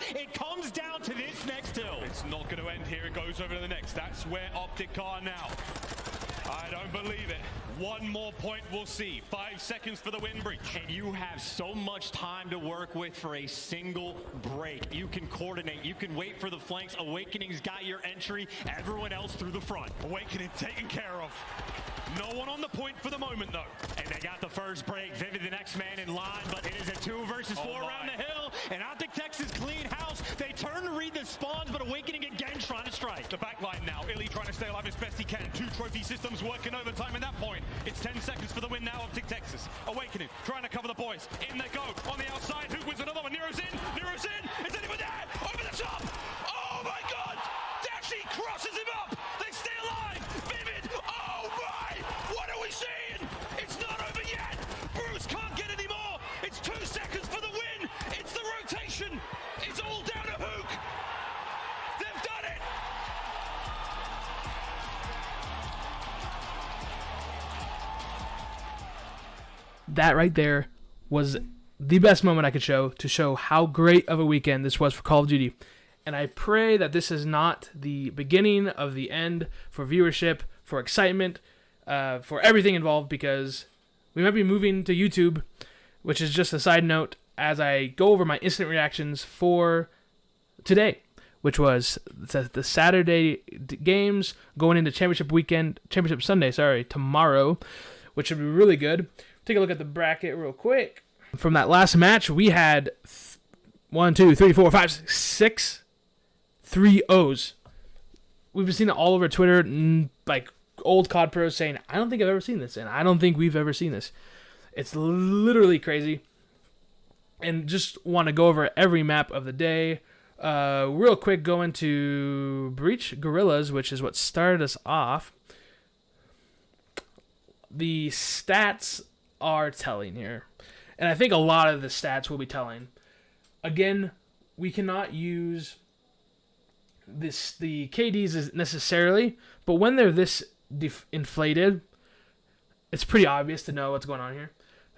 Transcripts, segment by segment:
bad. It comes down to this next hill. It's not going to end here. It goes over to the next. That's where Optic are now. I don't believe it. One more point we'll see. 5 seconds for the win breach. And you have so much time to work with for a single break. You can coordinate. You can wait for the flanks. Awakening's got your entry. Everyone else through the front. Awakening taken care of. No one on the point for the moment, though. And they got the first break. Vivid, the next man in line, but it is a 2 versus 4 around the hill. And Optic Texas clean house. They turn to read the spawns, but Awakening again trying to strike. The back line now. Illy trying to stay alive as best he can. 2 trophy systems working overtime at that point. It's 10 seconds for the win now, Optic Texas. Awakening trying to cover the boys. In they go. On the outside. Who wins another one? Nero's in. Nero's in. Is anyone there? Over the top. Oh my God. Dashy crosses him up. They stay alive. Vivid. Oh my. What are we seeing? It's not over yet. Bruce can't get any more. It's 2 seconds for the win. It's the rotation. It's all down to Hook. They've done it. That right there was the best moment I could show to show how great of a weekend this was for Call of Duty. And I pray that this is not the beginning of the end for viewership, for excitement, for everything involved, because we might be moving to YouTube, which is just a side note, as I go over my instant reactions for today, which was the Saturday games going into Championship Sunday, tomorrow, which should be really good. Take a look at the bracket real quick. From that last match, we had 1, 2, 3, 4, 5, 6 3-0s. We've been seeing it all over Twitter, like old COD pros saying, I don't think I've ever seen this, and I don't think we've ever seen this. It's literally crazy. And just want to go over every map of the day. Real quick, go into Breach Gorillas, which is what started us off. The stats are telling here. And I think a lot of the stats will be telling. Again, we cannot use the KDs necessarily, but when they're this inflated, it's pretty obvious to know what's going on here.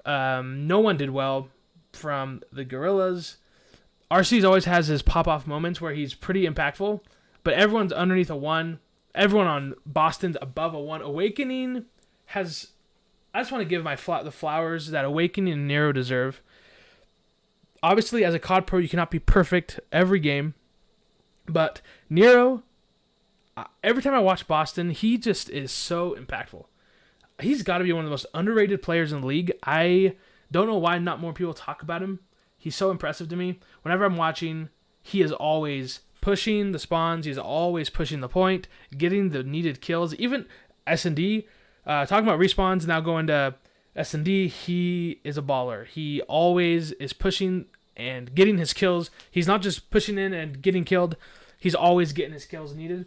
No one did well from the Gorillas. RC's always has his pop-off moments where he's pretty impactful, but everyone's underneath a 1. Everyone on Boston's above a 1. Awakening has... I just want to give the flowers that Awakening and Nero deserve. Obviously, as a COD pro, you cannot be perfect every game. But Nero, every time I watch Boston, he just is so impactful. He's got to be one of the most underrated players in the league. I don't know why not more people talk about him. He's so impressive to me. Whenever I'm watching, he is always pushing the spawns. He's always pushing the point, getting the needed kills. Even S&D, talking about respawns, now going to S&D, he is a baller. He always is pushing and getting his kills. He's not just pushing in and getting killed. He's always getting his kills needed.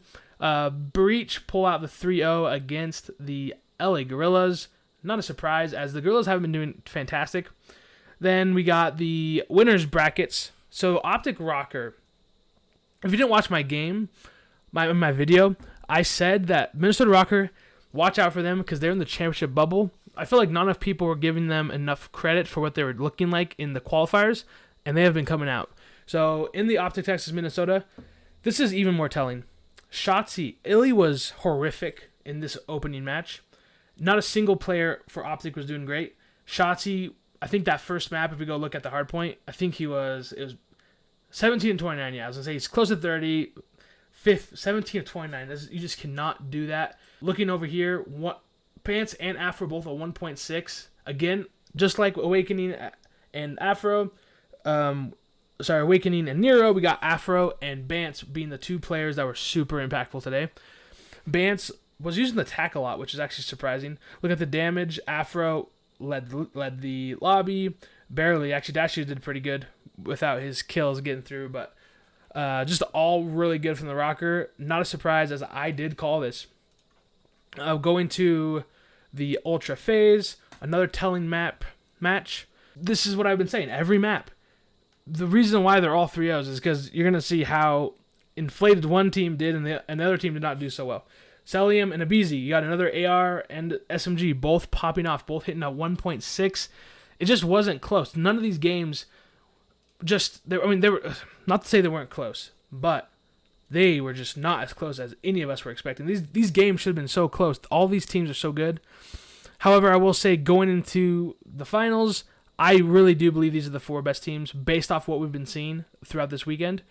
Breach pull out the 3-0 against the LA Gorillas. Not a surprise, as the Gorillas haven't been doing fantastic. Then we got the winners brackets. So Optic Rokkr. If you didn't watch my game, my video, I said that Minnesota Rokkr, watch out for them because they're in the championship bubble. I feel like not enough people were giving them enough credit for what they were looking like in the qualifiers, and they have been coming out. So in the Optic Texas Minnesota, this is even more telling. Shotzi, Illy was horrific in this opening match. Not a single player for Optic was doing great. Shotzi, I think that first map, if we go look at the hard point, I think it was 17 and 29. Yeah, I was going to say he's close to 30. 17 of 29. You just cannot do that. Looking over here, Pants and Afro both a 1.6. Again, just like Awakening and Afro. Awakening and Nero, we got Afro and Bance being the 2 players that were super impactful today. Bance was using the tack a lot, which is actually surprising. Look at the damage. Afro led the lobby. Barely. Actually, Dashu did pretty good without his kills getting through, but just all really good from the Rokkr. Not a surprise, as I did call this. Going to the Ultra Phase, another telling match. This is what I've been saying. Every map. The reason why they're all 3-0s is because you're going to see how inflated one team did and the other team did not do so well. Celium and Abizi, you got another AR and SMG, both popping off, both hitting a 1.6. It just wasn't close. None of these games they were not to say they weren't close, but they were just not as close as any of us were expecting. These games should have been so close. All these teams are so good. However, I will say going into the finals, I really do believe these are the 4 best teams based off what we've been seeing throughout this weekend.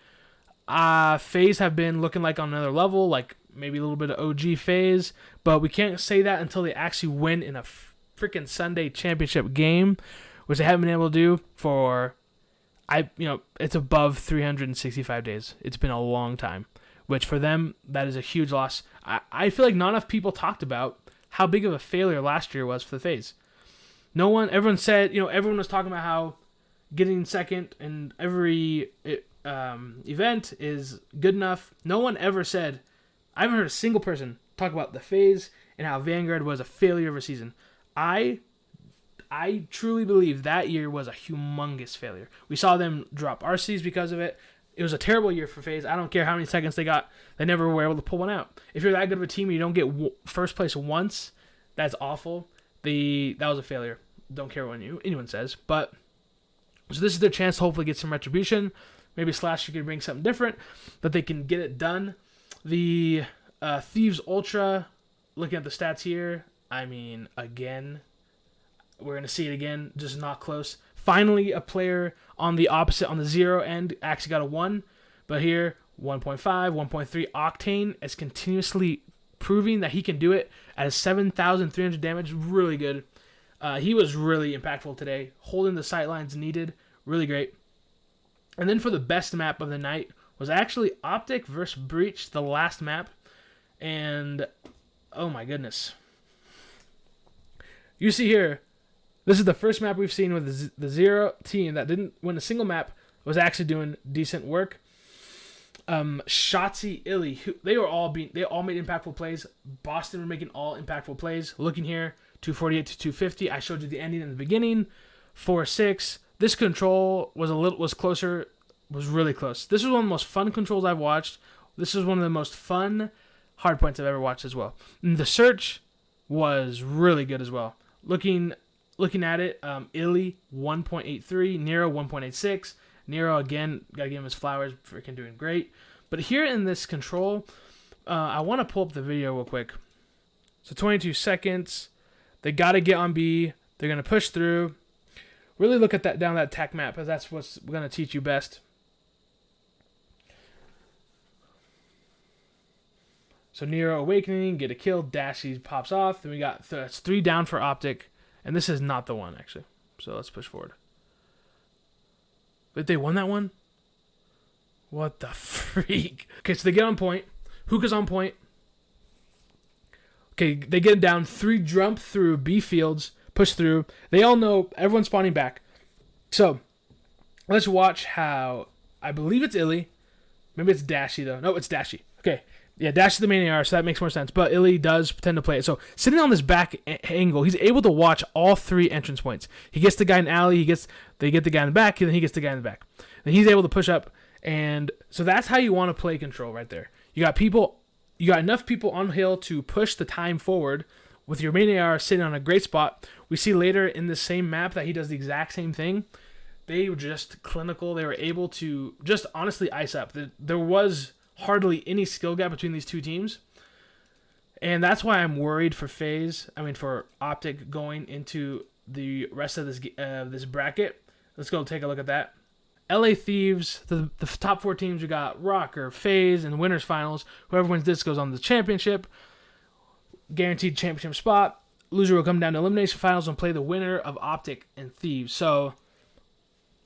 FaZe have been looking like on another level, like maybe a little bit of OG FaZe, but we can't say that until they actually win in a freaking Sunday championship game, which they haven't been able to do for, it's above 365 days. It's been a long time, which for them, that is a huge loss. I feel like not enough people talked about how big of a failure last year was for the FaZe. Everyone said, everyone was talking about how getting second in every event is good enough. No one ever said, I haven't heard a single person talk about the FaZe and how Vanguard was a failure of a season. I truly believe that year was a humongous failure. We saw them drop RCs because of it. It was a terrible year for FaZe. I don't care how many seconds they got. They never were able to pull one out. If you're that good of a team and you don't get first place once, that's awful. That was a failure. Don't care what anyone says. But so this is their chance to hopefully get some retribution. Maybe Slasher can bring something different, that they can get it done. The Thieves Ultra, looking at the stats here, again, we're going to see it again, just not close. Finally, a player on the opposite, on the 0 end, actually got a 1. But here, 1.5, 1.3. Octane is continuously proving that he can do it at 7,300 damage. Really good. He was really impactful today. Holding the sight lines needed. Really great. And then for the best map of the night was actually Optic versus Breach, the last map. And, oh my goodness. You see here, this is the first map we've seen with the 0 team that didn't win a single map, was actually doing decent work. Shotzi, Illy, they all made impactful plays. Boston were making all impactful plays. Looking here, 248 to 250. I showed you the ending in the beginning. 4-6. This control was closer, was really close. This was one of the most fun controls I've watched. This was one of the most fun hardpoints I've ever watched as well. And the search was really good as well. Looking at it, Illy 1.83, Nero 1.86. Nero, again, gotta give him his flowers, freaking doing great. But here in this control, I want to pull up the video real quick. So 22 seconds. They gotta get on B. They're gonna push through. Really look at that down that attack map, because that's what's gonna teach you best. So Nero Awakening, get a kill, Dashy pops off. Then we got that's 3 down for Optic. And this is not the one, actually. So let's push forward. But they won that one? What the freak? Okay, so they get on point. Hookah's on point. Okay, they get down. 3 jump through B fields. Push through. They all know everyone's spawning back. So, let's watch how... I believe it's Illy. Maybe it's Dashy, though. No, it's Dashy. Okay. Yeah, Dash is the main AR, so that makes more sense. But Illy does tend to play it. So, sitting on this back angle, he's able to watch all 3 entrance points. He gets the guy in alley, they get the guy in the back, and then he gets the guy in the back. And he's able to push up. And so that's how you want to play control right there. You got enough people on hill to push the time forward with your main AR sitting on a great spot. We see later in the same map that he does the exact same thing. They were just clinical. They were able to just honestly ice up. There was hardly any skill gap between these two teams. And that's why I'm worried for for Optic going into the rest of this bracket. Let's go take a look at that. LA Thieves, the top 4 teams, we got Rokkr, FaZe, and the winners finals. Whoever wins this goes on to the championship. Guaranteed championship spot. Loser will come down to elimination finals and play the winner of Optic and Thieves. So,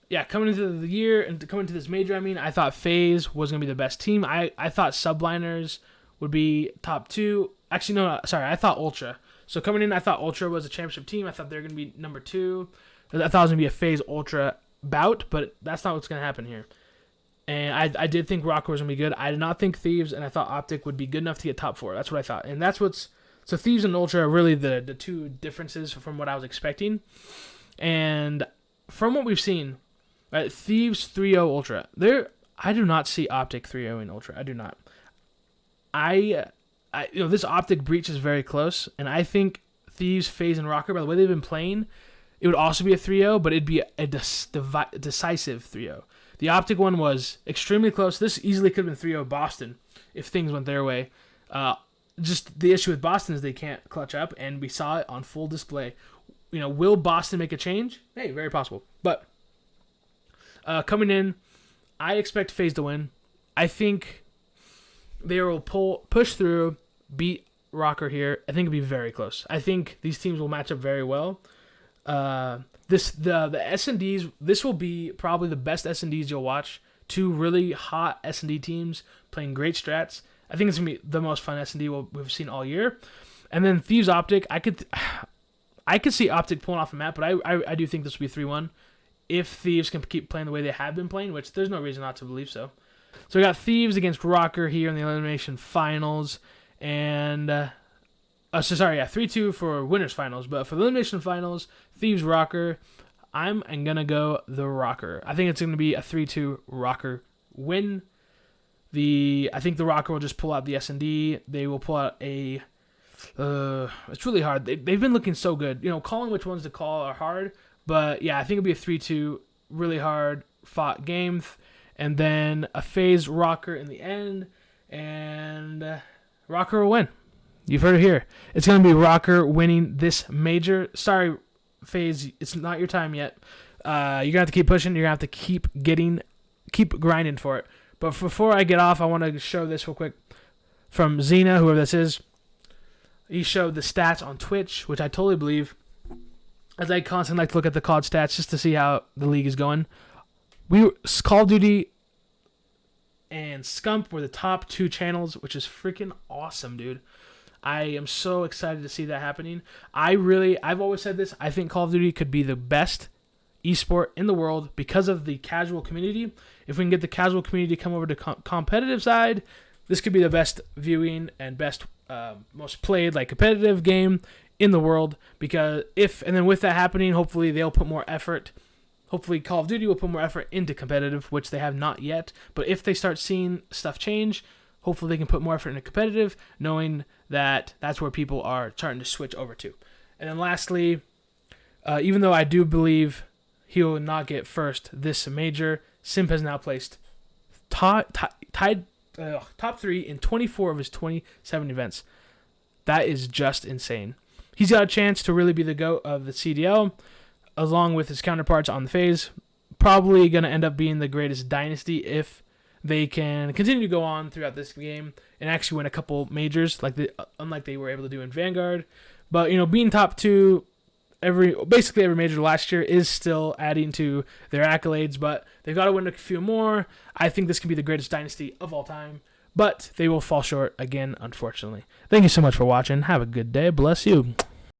yeah, coming into the year and coming to this major, I thought FaZe was going to be the best team. I thought Subliners would be top 2. Actually, no, sorry, I thought Ultra. So coming in, I thought Ultra was a championship team. I thought they were going to be number 2. I thought it was going to be a FaZe Ultra bout, but that's not what's going to happen here. And I did think Rokkr was going to be good. I did not think Thieves, and I thought Optic would be good enough to get top 4. That's what I thought. And that's so Thieves and Ultra are really the 2 differences from what I was expecting. And from what we've seen, right, Thieves 3-0 Ultra. I do not see Optic 3-0 in Ultra. I do not. This Optic Breach is very close, and I think Thieves, FaZe, and Rokkr, by the way they've been playing, it would also be a 3-0, but it'd be a decisive 3-0. The Optic one was extremely close. This easily could have been 3-0 Boston if things went their way. Just the issue with Boston is they can't clutch up, and we saw it on full display. Will Boston make a change? Hey, very possible. But coming in, I expect FaZe to win. I think they will push through, beat Rokkr here. I think it'll be very close. I think these teams will match up very well. The S&Ds, this will be probably the best S&Ds you'll watch. Two really hot S&D teams playing great strats. I think it's going to be the most fun S&D we've seen all year. And then Thieves Optic, I could see Optic pulling off a map, but I do think this will be 3-1 if Thieves can keep playing the way they have been playing, which there's no reason not to believe so. So we got Thieves against Rokkr here in the elimination finals, and 3-2 for winners finals. But for the elimination finals, Thieves Rokkr, I'm gonna go the Rokkr. I think it's gonna be a 3-2 Rokkr win. I think the Rokkr will just pull out the S&D. They will pull out a. It's really hard. They've been looking so good. Calling which ones to call are hard. But yeah, I think it'll be a 3-2 really hard fought game. And then a FaZe Rokkr in the end. And Rokkr will win. You've heard it here. It's going to be Rokkr winning this major. Sorry, FaZe, it's not your time yet. You're going to have to keep pushing. You're going to have to keep grinding for it. But before I get off, I want to show this real quick from Xena, whoever this is. He showed the stats on Twitch, which I totally believe, as I constantly like to look at the COD stats just to see how the league is going. Call of Duty and Scump were the top 2 channels, which is freaking awesome, dude. I am so excited to see that happening. I've always said this. I think Call of Duty could be the best esport in the world because of the casual community. If we can get the casual community to come over to competitive side, this could be the best viewing and best most played competitive game in the world. And then with that happening, hopefully they'll put more effort. Hopefully Call of Duty will put more effort into competitive, which they have not yet. But if they start seeing stuff change, hopefully they can put more effort into competitive, knowing that that's where people are starting to switch over to. And then lastly, even though I do believe he will not get first this major, Simp has now placed tied top 3 in 24 of his 27 events. That is just insane. He's got a chance to really be the GOAT of the CDL, along with his counterparts on the FaZe. Probably going to end up being the greatest dynasty if they can continue to go on throughout this game and actually win a couple majors, unlike they were able to do in Vanguard. But being top 2 basically every major last year is still adding to their accolades, but they've got to win a few more. I think this can be the greatest dynasty of all time, but they will fall short again, unfortunately. Thank you so much for watching. Have a good day. Bless you.